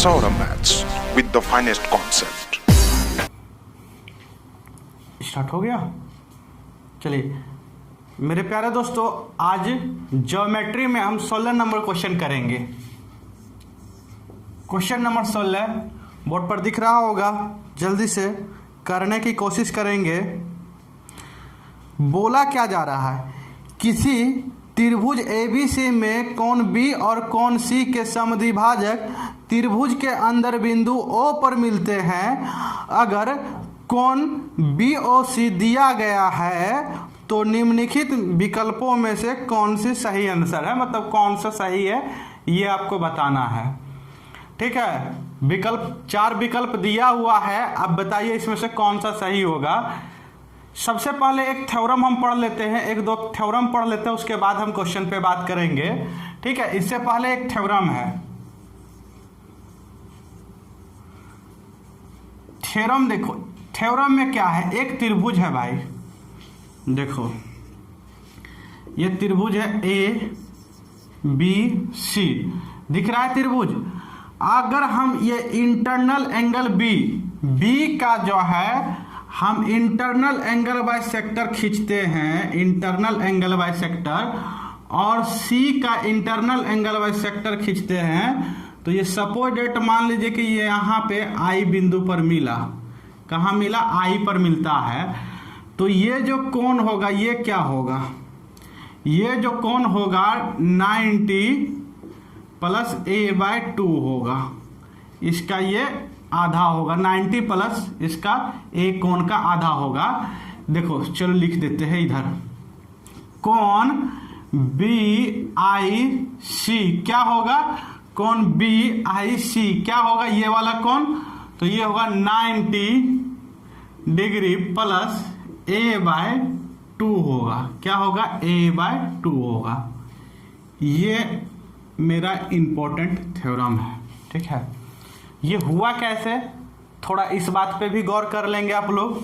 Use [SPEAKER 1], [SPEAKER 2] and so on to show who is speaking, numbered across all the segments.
[SPEAKER 1] Saurabh Maths with the finest concept.
[SPEAKER 2] Start हो गया। चलिए मेरे प्यारे दोस्तों, आज ज्योमेट्री में हम 16 नंबर क्वेश्चन करेंगे। क्वेश्चन नंबर 16 बोर्ड पर दिख रहा होगा, जल्दी से करने की कोशिश करेंगे। बोला क्या जा रहा है, किसी त्रिभुज ABC में कोण B और कोण C के समद्विभाजक त्रिभुज के अंदर बिंदु O पर मिलते हैं। अगर कोण BOC दिया गया है तो निम्नलिखित विकल्पों में से कौन सी सही आंसर है, मतलब कौन सा सही है ये आपको बताना है। ठीक है, विकल्प 4 विकल्प दिया हुआ है, अब बताइए इसमें से कौन सा सही होगा। सबसे पहले एक थ्योरम हम पढ़ लेते हैं, एक दो थ्योरम पढ़ लेते हैं, उसके बाद हम क्वेश्चन पे बात करेंगे। ठीक है, इससे पहले एक थ्योरम है। थ्योरम देखो, थ्योरम में क्या है, एक त्रिभुज है भाई, देखो ये त्रिभुज है ABC, दिख रहा है त्रिभुज। अगर हम ये इंटरनल एंगल B का जो है हम इंटरनल एंगल बाय सेक्टर खींचते हैं, इंटरनल एंगल बाय सेक्टर, और C का इंटरनल एंगल बाय सेक्टर खींचते हैं, तो ये सपोज डेट मान लीजिए कि ये यहाँ पे I बिंदु पर मिला। कहाँ मिला? I पर मिलता है। तो ये जो कोण होगा ये क्या होगा, ये जो कोण होगा 90 प्लस A/2 होगा, इसका ये आधा होगा, 90 प्लस इसका A कोण का आधा होगा। देखो चलो लिख देते हैं इधर, कोण BIC क्या होगा, कोण BIC क्या होगा, ये वाला कोण, तो ये होगा 90 डिग्री प्लस A/2 होगा। क्या होगा? A/2 होगा। ये मेरा इंपॉर्टेंट थ्योरम है। ठीक है, ये हुआ कैसे, थोड़ा इस बात पे भी गौर कर लेंगे आप लोग।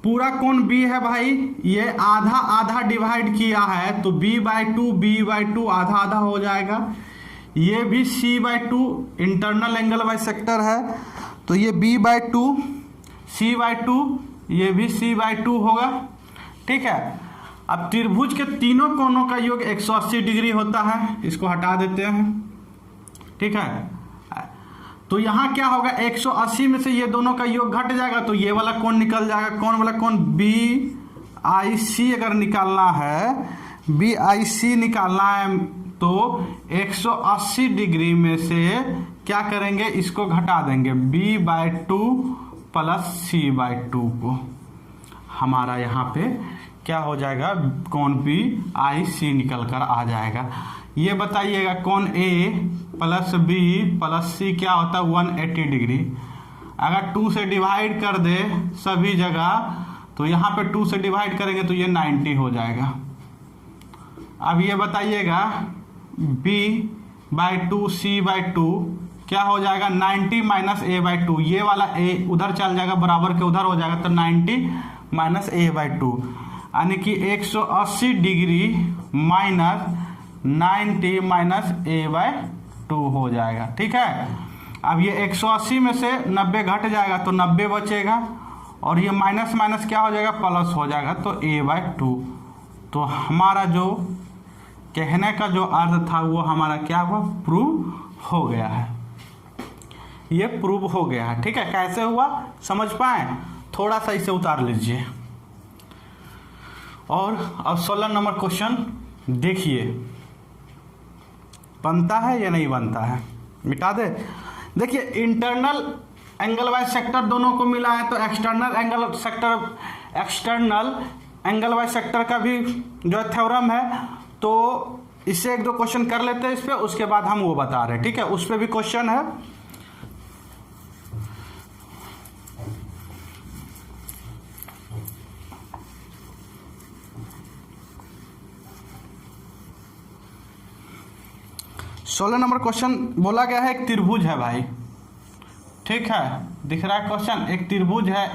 [SPEAKER 2] पूरा कोण B है भाई, ये आधा आधा डिवाइड किया है तो B/2 आधा आधा हो जाएगा। ये भी C/2 internal angle by sector है, तो ये B/2 C/2, ये भी C/2 होगा। ठीक है, अब त्रिभुज के तीनों कोणों का योग 180 डिग्री होता है, इसको हटा देते हैं। ठीक है, तो यहाँ क्या होगा, 180 में से ये दोनों का योग घट जाएगा तो ये वाला कोण निकल जाएगा। कौन वाला कोण? BIC अगर निकालना है, BIC निकालना है तो 180 डिग्री में से क्या करेंगे, इसको घटा देंगे, B/2 प्लस C/2 को। हमारा यहाँ पे क्या हो जाएगा, कोण BIC निकल कर आ जाएगा। ये बताइएगा कोण A plus B plus C क्या होता है, 180 डिग्री। अगर 2 से डिवाइड कर दे सभी जगह, तो यहाँ पे 2 से डिवाइड करेंगे तो ये 90 हो जाएगा। अब ये बताइएगा B/2 C/2 क्या हो जाएगा, 90 माइनस A/2, ये वाला A उधर चल जाएगा, बराबर के उधर हो जाएगा, तो 90 माइनस A/2 यानी कि 180 डिग्री माइनस 90 माइनस A/2 हो जाएगा। ठीक है, अब ये 180 में से 90 घट जाएगा तो 90 बचेगा, और ये माइनस माइनस क्या हो जाएगा, प्लस हो जाएगा, तो A/2। तो हमारा जो कहने का जो अर्थ था वो हमारा क्या हुआ, प्रूव हो गया है। ये प्रूव हो गया है। ठीक है, कैसे हुआ समझ पाए, थोड़ा सा इसे उतार लीजिए। और अब 16 नंबर क्वेश्चन देखिए, बनता है या नहीं बनता है, मिटा दे। देखिए इंटरनल एंगल बाय सेक्टर दोनों को मिला है, तो एक्सटर्नल एंगल बाय सेक्टर का भी जो थ्योरम है, तो इससे एक दो क्वेश्चन कर लेते हैं इस पे, उसके बाद हम वो बता रहे हैं। ठीक है, उस पे भी क्वेश्चन है। सोलह नंबर क्वेश्चन बोला गया है, एक त्रिभुज है भाई। ठीक है, दिख रहा है क्वेश्चन, एक त्रिभुज है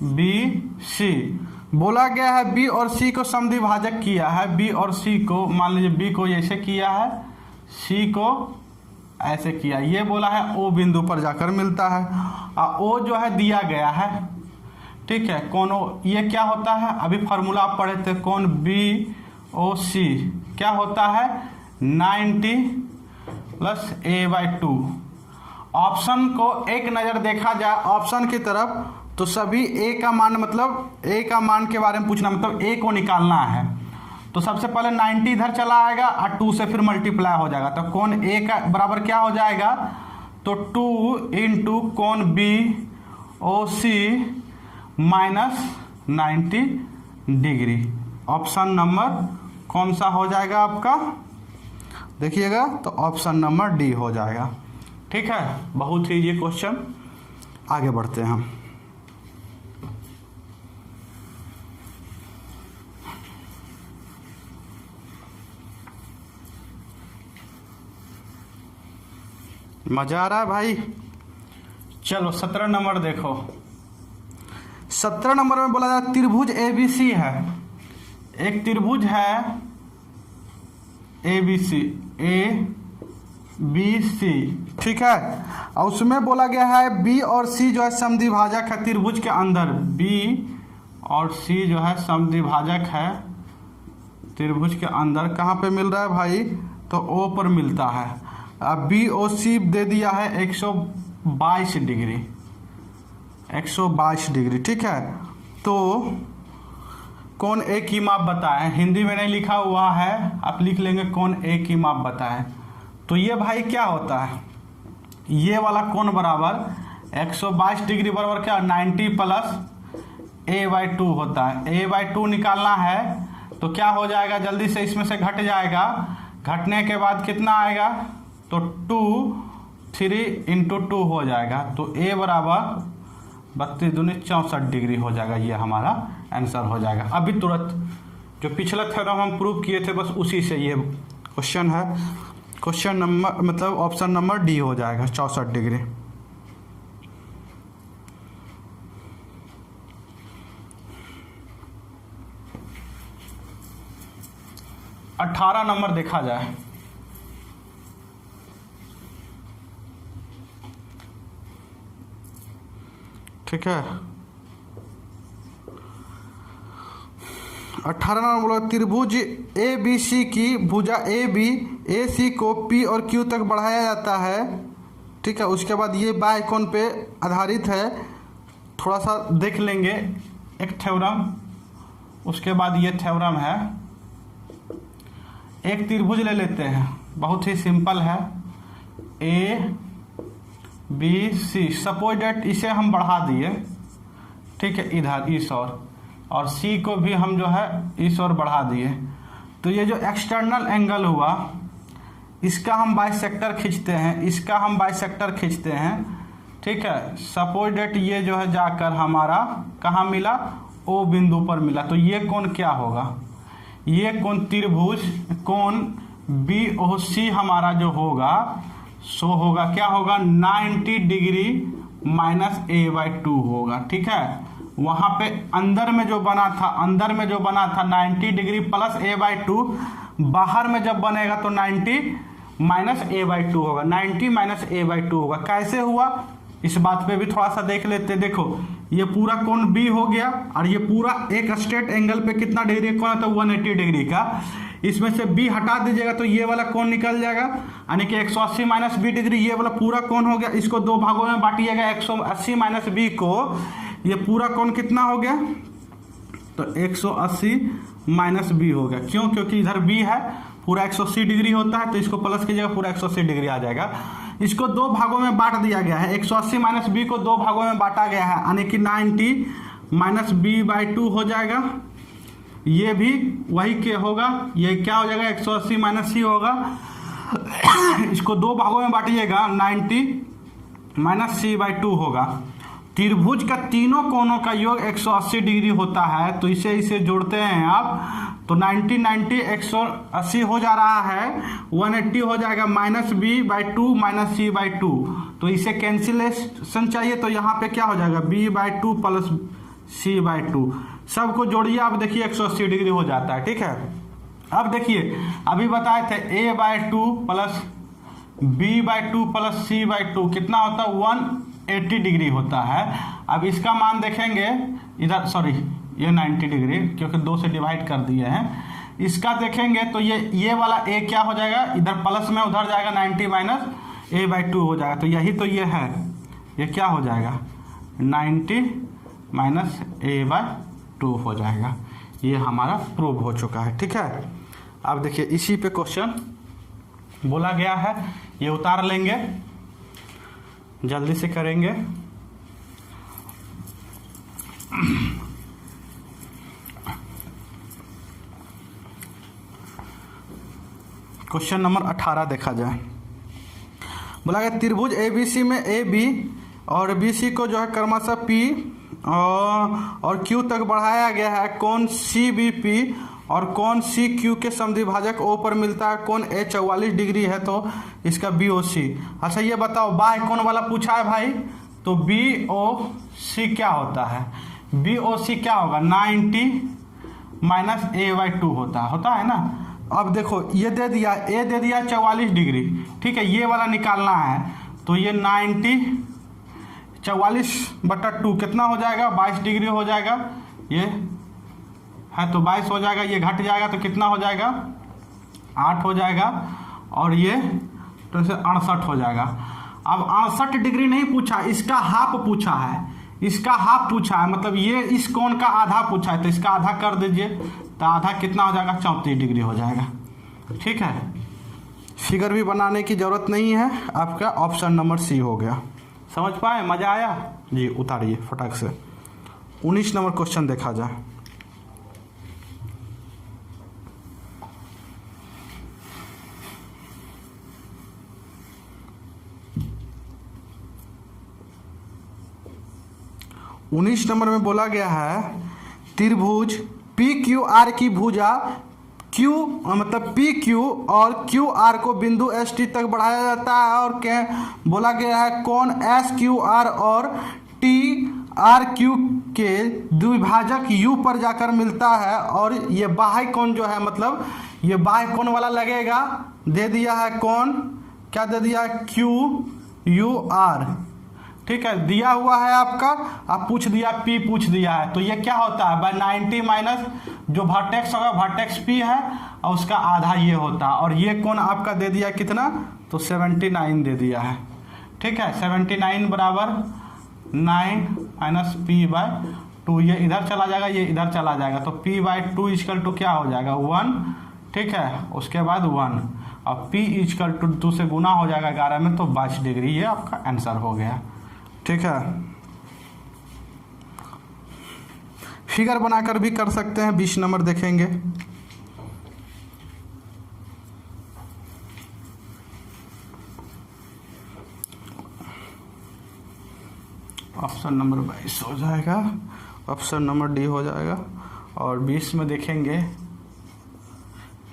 [SPEAKER 2] ABC, बोला गया है B और C को समद्विभाजक किया है। B और C को मान लीजिए, B को ऐसे किया है, C को ऐसे किया, ये बोला है ओ बिंदु पर जाकर मिलता है, और ओ जो है दिया गया है, ठीक है। कौन ओ, ये क्या होता है, अभी फार्मूला आप पढ़े थे, कौन बी ओ सी क्या होता है 90 प्लस a/2। ऑप्शन को एक नज़र देखा जाए ऑप्शन की तरफ तो सभी ए का मान, मतलब ए का मान के बारे में पूछना, मतलब ए को निकालना है। तो सबसे पहले 90 इधर चला आएगा और 2 से फिर मल्टीप्लाई हो जाएगा, तो कौन ए का बराबर क्या हो जाएगा, तो 2 इंटू कौन बी ओ सी माइनस 90 डिग्री। ऑप्शन नंबर कौन सा हो जाएगा आपका, देखिएगा, तो ऑप्शन नंबर डी हो जाएगा, ठीक है। बहुत ही ये क्वेश्चन। आगे बढ़ते हैं हम। मजा आ रहा है भाई। चलो 17 नंबर देखो। 17 नंबर में बोला जाता त्रिभुज ABC है, एक त्रिभुज है ABC ABC, ठीक है। और उसमें बोला गया है B और C जो है समद्विभाजक है त्रिभुज के अंदर, B और C जो है समद्विभाजक है त्रिभुज के अंदर। कहाँ पे मिल रहा है भाई, तो O पर मिलता है। अब बी ओ सी दे दिया है 122 डिग्री, 122 डिग्री, ठीक है। तो कौन ए की माप बताएं, हिंदी में नहीं लिखा हुआ है, आप लिख लेंगे कौन ए की माप बताएं। तो ये भाई क्या होता है, ये वाला कौन बराबर 122 डिग्री बराबर क्या 90 प्लस a/2 होता है। a/2 निकालना है तो क्या हो जाएगा, जल्दी से इसमें से घट जाएगा, घटने के बाद कितना आएगा, तो 3 इंटू 2 हो जाएगा। तो a बराबर 32 दूनी 64 डिग्री हो जाएगा, ये हमारा आंसर हो जाएगा। अभी तुरंत जो पिछला थ्योरम हम प्रूव किए थे बस उसी से ये क्वेश्चन है। क्वेश्चन नंबर मतलब ऑप्शन नंबर डी हो जाएगा 64 डिग्री। अठारह नंबर देखा जाए। ठीक है, 18 नंबर बोला त्रिभुज ABC की भुजा AB AC को P और Q तक बढ़ाया जाता है, ठीक है। उसके बाद ये बाय कोण पे आधारित है, थोड़ा सा देख लेंगे एक थ्योरम, उसके बाद ये थ्योरम है। एक त्रिभुज ले लेते हैं, बहुत ही सिंपल है, ABC, सपोज डेट इसे हम बढ़ा दिए, ठीक है, इधर इस और C को भी हम जो है इस ओर बढ़ा दिए। तो ये जो एक्सटर्नल एंगल हुआ इसका हम बाइसेक्टर खींचते हैं, इसका हम बाइसेक्टर खींचते हैं, ठीक है। सपोज डेट ये जो है जाकर हमारा कहाँ मिला, O बिंदु पर मिला। तो ये कोण क्या होगा, ये कोण त्रिभुज कोण BOC हमारा जो होगा सो होगा क्या होगा 90 डिग्री माइनस a/2 होगा, ठीक है। वहां पे अंदर में जो बना था 90 डिग्री प्लस a/2, बाहर में जब बनेगा तो 90 माइनस a/2 होगा, 90 माइनस a/2 होगा। कैसे हुआ इस बात पे भी थोड़ा सा देख लेते। देखो ये पूरा कोण B हो गया और ये पूरा एक स्ट्रेट एंगल पे कितना डिग्री कोण है, तो 180 डिग्री का। इसमें से B हटा दीजिएगा तो ये वाला कोण निकल जाएगा, यानी कि 180 माइनस B डिग्री, ये वाला पूरा कोण हो गया। इसको दो भागों में बांटिएगा, 180 माइनस B को, ये पूरा कोण कितना हो गया, तो 180 माइनस B हो गया। क्यों, क्योंकि इधर B है, पूरा 180 डिग्री होता है, तो इसको प्लस कीजिएगा, पूरा 180 डिग्री आ जाएगा। इसको दो भागों में बांट दिया गया है, 180 माइनस B को दो भागों में बांटा गया है, यानी कि 90 माइनस B/2 हो जाएगा। ये भी वही के होगा, ये क्या हो जाएगा 180 माइनस C होगा। इसको दो भागों में बांटिएगा, 90 माइनस C/2 होगा। त्रिभुज का तीनों कोणों का योग 180 डिग्री होता है, तो इसे जोड़ते हैं आप, तो 90 90 180 हो जा रहा है, 180 हो जाएगा माइनस B/2 माइनस C/2। तो इसे कैंसिलेशन चाहिए, तो यहाँ पे क्या हो जाएगा B/2 प्लस C/2, सबको जोड़िए, आप देखिए 180 डिग्री हो जाता है, ठीक है। अब देखिए अभी बताए थे a/2 plus b/2 plus c/2 कितना होता है 180 डिग्री होता है। अब इसका मान देखेंगे इधर, सॉरी ये 90 डिग्री क्योंकि 2 से डिवाइड कर दिए हैं। इसका देखेंगे तो ये वाला a क्या हो जाएगा, इधर प्लस में उधर जाएगा 90 माइनस a/2 हो जाएगा। तो यही तो ये है, ये क्या हो जाएगा 90 माइनस a/2 हो जाएगा। ये हमारा प्रूव हो चुका है। ठीक है, अब देखिए इसी पे क्वेश्चन बोला गया है, ये उतार लेंगे, जल्दी से करेंगे। क्वेश्चन नंबर 18 देखा जाए। बोला गया त्रिभुज ABC में AB और BC को जो है क्रमशः P और Q तक बढ़ाया गया है। कोण CBP और कोण CQ के समद्विभाजक O पर मिलता है। कोण A 44 डिग्री है तो इसका BOC। अच्छा ये बताओ बाह्य कोण वाला पूछा है भाई, तो BOC क्या होता है, BOC क्या होगा 90 माइनस a/2 होता है ना। अब देखो ये दे दिया, A दे दिया 44 डिग्री, ठीक है, ये वाला निकालना है तो ये 90 44/2 कितना हो जाएगा 22 डिग्री हो जाएगा। ये है तो 22 हो जाएगा, ये घट जाएगा तो कितना हो जाएगा 8 हो जाएगा, और ये तो 68 हो जाएगा। अब 68 डिग्री नहीं पूछा, इसका हाफ पूछा है, इसका हाफ पूछा है, मतलब ये इस कोण का आधा पूछा है तो इसका आधा कर दीजिए, तो आधा कितना हो जाएगा 34 डिग्री हो जाएगा। ठीक है, फिगर भी बनाने की जरूरत नहीं है, आपका ऑप्शन नंबर सी हो गया। समझ पाए, मजा आया जी। उतारिए फटाक से। 19 नंबर क्वेश्चन देखा जाए। उन्नीस नंबर में बोला गया है त्रिभुज PQR की भुजा Q मतलब PQ और QR को बिंदु ST तक बढ़ाया जाता है, और क्या बोला गया है कोण SQR और TRQ के द्विभाजक U पर जाकर मिलता है। और ये बाह्य कोण जो है, मतलब ये बाह्य कोण वाला लगेगा, दे दिया है कोण, क्या दे दिया है QUR। ठीक है, दिया हुआ है आपका, आप पूछ दिया P पूछ दिया है, तो ये क्या होता है 90 माइनस जो वर्टेक्स होगा, वर्टेक्स P है और उसका आधा ये होता है, और ये कोण आपका दे दिया कितना, तो 79 दे दिया है। ठीक है, 79 बराबर 9 माइनस P/2, ये इधर चला जाएगा, ये इधर चला जाएगा, तो P/2 इक्वल टू क्या हो जाएगा 1। ठीक है, उसके बाद 1 और P इक्वल टू 2 से गुना हो जाएगा 11 में, तो 22 डिग्री ये आपका आंसर हो गया। ठीक है, फिगर बनाकर भी कर सकते हैं। 20 नंबर देखेंगे। ऑप्शन नंबर 22 हो जाएगा, ऑप्शन नंबर डी हो जाएगा। और 20 में देखेंगे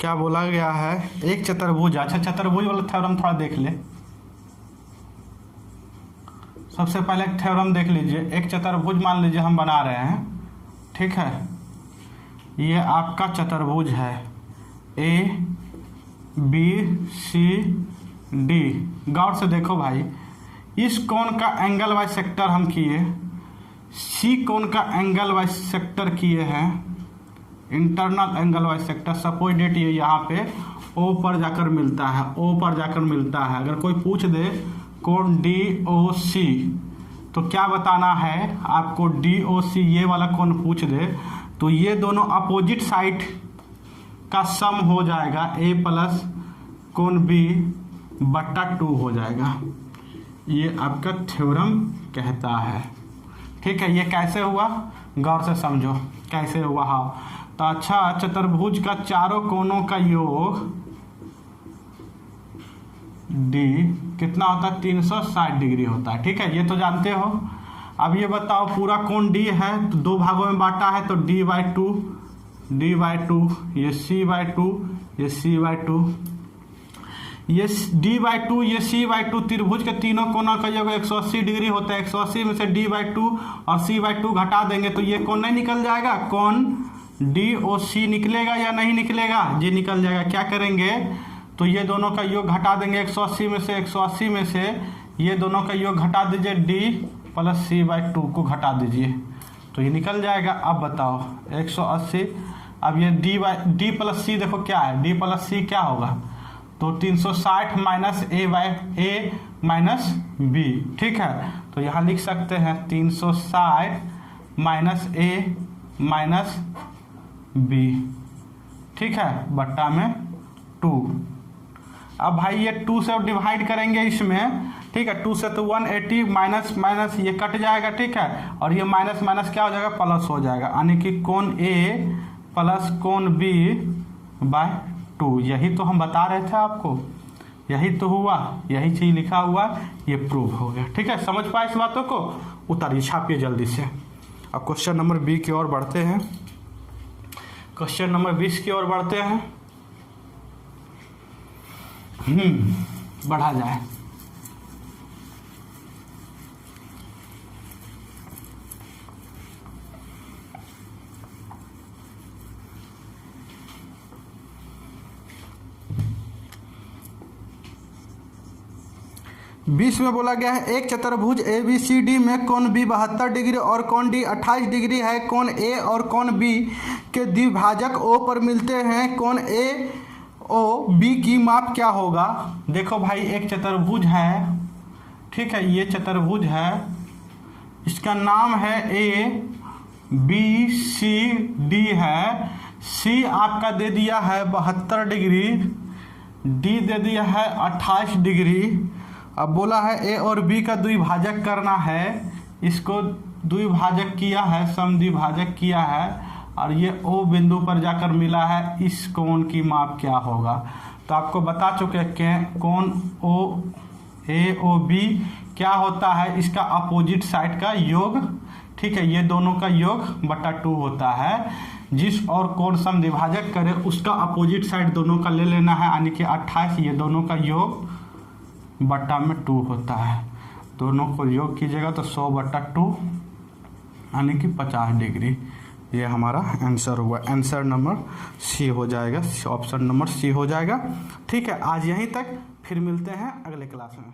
[SPEAKER 2] क्या बोला गया है, एक चतुर्भुज। अच्छा चतुर्भुज वाला थ्योरम थोड़ा देख ले। सबसे पहले एक थ्योरम देख लीजिए। एक चतुर्भुज मान लीजिए हम बना रहे हैं, ठीक है, ये आपका चतुर्भुज है ABCD। गौर से देखो भाई, इस कोण का एंगल बाई सेक्टर हम किए, सी कोण का एंगल बाई सेक्टर किए हैं, internal angle by sector. Suppose date ये यहाँ पे O पर जाकर मिलता है, O पर जाकर मिलता है। अगर कोई पूछ दे कोण DOC तो क्या बताना है आपको, DOC ये वाला कोण पूछ दे तो ये दोनों अपोजिट साइड का सम हो जाएगा A प्लस कोण B/2 हो जाएगा। ये आपका थ्योरम कहता है। ठीक है, ये कैसे हुआ गौर से समझो कैसे हुआ। हाँ, तो अच्छा चतुर्भुज का चारों कोणों का योग D कितना होता है 360 डिग्री होता है। ठीक है, ये तो जानते हो। अब ये बताओ पूरा कोण D है तो दो भागों में बांटा है, तो D/2 ये C/2 ये C/2 ये D/2 ये C/2। त्रिभुज के तीनों कोणों का योग 180 डिग्री होता है। 180 में से D/2 और C/2 घटा देंगे तो ये कोण नहीं निकल जाएगा, कोण DOC निकलेगा या नहीं निकलेगा, ये निकल जाएगा। क्या करेंगे तो ये दोनों का योग घटा देंगे 180 में से, 180 में से ये दोनों का योग घटा दीजिए, d प्लस c/2 को घटा दीजिए तो ये निकल जाएगा। अब बताओ 180, अब ये d प्लस c देखो क्या है, d प्लस c क्या होगा, तो 360 माइनस a माइनस b, ठीक है। तो यहाँ लिख सकते हैं 360 माइनस a माइनस b, ठीक है, बट्टा में 2। अब भाई ये 2 से डिवाइड करेंगे इसमें, ठीक है, 2 से तो 180 माइनस माइनस ये कट जाएगा, ठीक है, और ये माइनस माइनस क्या हो जाएगा, प्लस हो जाएगा, यानी कि कोण A प्लस कोण B बाय 2। यही तो हम बता रहे थे आपको, यही तो हुआ, यही चीज लिखा हुआ, ये प्रूव हो गया, ठीक है। समझ पाए इस बातों को, उतारिए, छापिए जल्दी से। अब क्वेश्चन नंबर 20 की ओर बढ़ते हैं, क्वेश्चन नंबर 20 की ओर बढ़ते हैं। बढ़ा जाए। बीस में बोला गया है एक चतुर्भुज ABCD में कोण B 72 डिग्री और कोण D 28 डिग्री है। कोण A और कोण B के द्विभाजक O पर मिलते हैं। कोण AOB की माप क्या होगा। देखो भाई एक चतुर्भुज है, ठीक है, ये चतुर्भुज है, इसका नाम है ABCD है। C आपका दे दिया है 72 डिग्री, D दे दिया है 28 डिग्री। अब बोला है A और B का द्विभाजक करना है, इसको द्विभाजक किया है, समद्विभाजक किया है, और ये O बिंदु पर जाकर मिला है। इस कोण की माप क्या होगा। तो आपको बता चुके हैं कोण AOB क्या होता है, इसका अपोजिट साइड का योग, ठीक है, ये दोनों का योग बटा 2 होता है। जिस और कोण समद्विभाजक करे उसका अपोजिट साइड दोनों का ले लेना है, यानी कि 28, ये दोनों का योग बट्टा में 2 होता है। दोनों को योग कीजिएगा तो 100 बट्टा 2 यानी कि 50 डिग्री। ये हमारा आंसर हुआ, आंसर नंबर सी हो जाएगा, ऑप्शन नंबर सी हो जाएगा। ठीक है, आज यहीं तक, फिर मिलते हैं अगले क्लास में।